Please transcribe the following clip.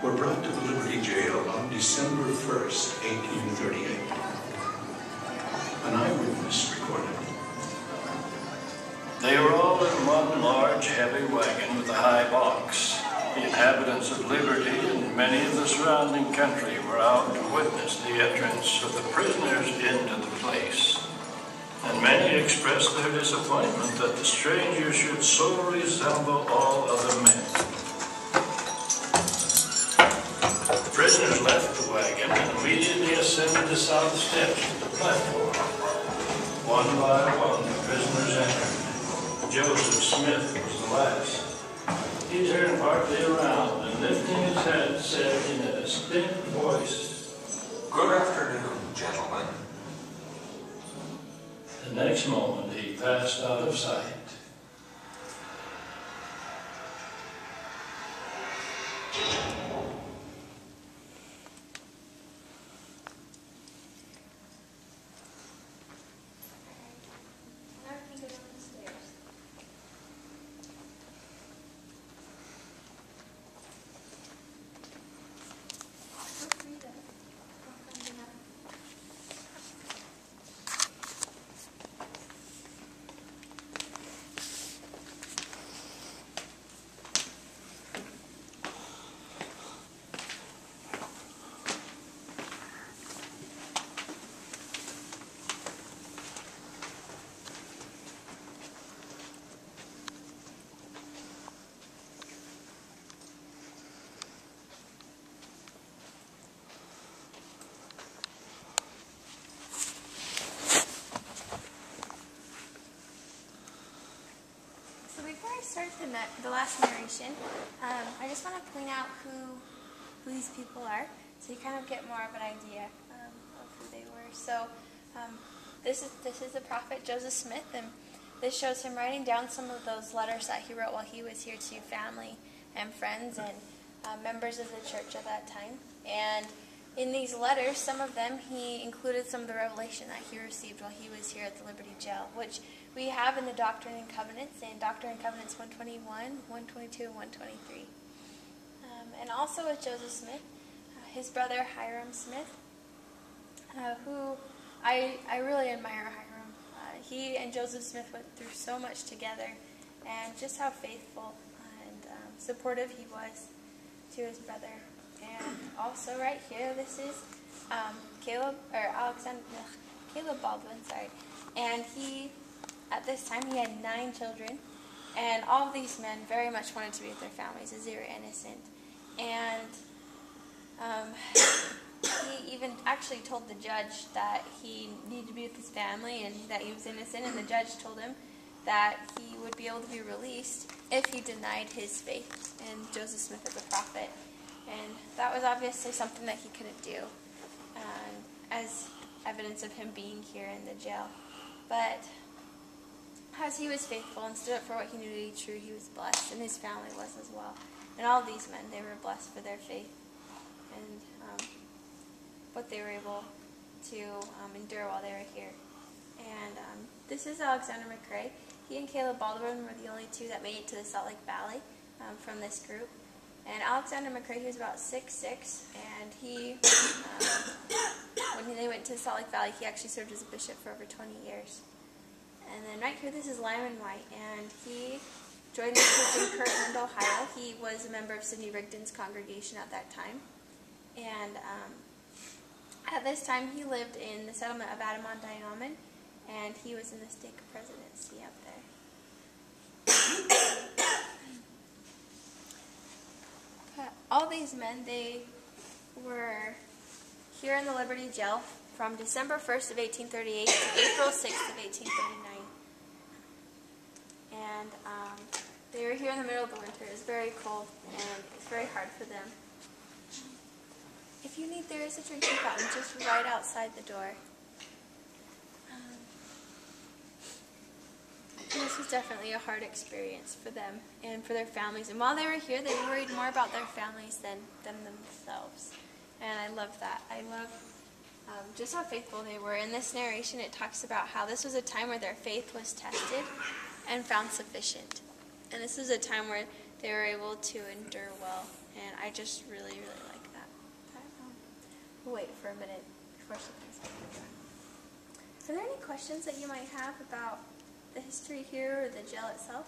were brought to the Liberty Jail on December 1st, 1838. An eyewitness recorded. They were all in one large, heavy wagon with a high box. The inhabitants of Liberty and many of the surrounding country were out to witness the entrance of the prisoners into the place. And many expressed their disappointment that the strangers should so resemble all other men. The prisoners left the wagon and immediately ascended the south steps of the platform. One by one, the prisoners entered. Joseph Smith was the last. He turned partly around and, lifting his head, said in a distinct voice, "Good afternoon, gentlemen." The next moment he passed out of sight. Start the last narration. I just want to point out who these people are, so you kind of get more of an idea of who they were. So this is the prophet Joseph Smith, and this shows him writing down some of those letters that he wrote while he was here to family and friends and members of the church at that time. And in these letters, some of them, he included some of the revelation that he received while he was here at the Liberty Jail, which we have in the Doctrine and Covenants, in Doctrine and Covenants 121, 122, and 123. And also with Joseph Smith, his brother Hiram Smith, who I really admire Hiram. He and Joseph Smith went through so much together, and just how faithful and supportive he was to his brother. And also right here, this is Caleb Baldwin, and at this time he had 9 children, and all of these men very much wanted to be with their families as they were innocent. And he even actually told the judge that he needed to be with his family and that he was innocent, and the judge told him that he would be able to be released if he denied his faith in Joseph Smith as a prophet. And that was obviously something that he couldn't do, as evidence of him being here in the jail. But as he was faithful and stood up for what he knew to be true, he was blessed, and his family was as well. And all these men, they were blessed for their faith and what they were able to endure while they were here. And this is Alexander McCrae. He and Caleb Baldwin were the only 2 that made it to the Salt Lake Valley from this group. And Alexander McCrae, he was about 6'6", and he, when they went to Salt Lake Valley, he actually served as a bishop for over 20 years. And then right here, this is Lyman White, and he joined the church in Kirtland, Ohio. He was a member of Sidney Rigdon's congregation at that time. And at this time, he lived in the settlement of Adamon-Dioman, and he was in the stake presidency up there. All these men, they were here in the Liberty Jail from December 1st of 1838 to April 6th of 1839. And they were here in the middle of the winter. It was very cold, and it was very hard for them. If you need, there is a drinking fountain just right outside the door. This was definitely a hard experience for them and for their families. And while they were here, they worried more about their families than themselves. And I love that. I love just how faithful they were. In this narration, it talks about how this was a time where their faith was tested and found sufficient. And this was a time where they were able to endure well and I just really, really like that. We'll wait for a minute before she comes back. Are there any questions that you might have about the history here or the jail itself?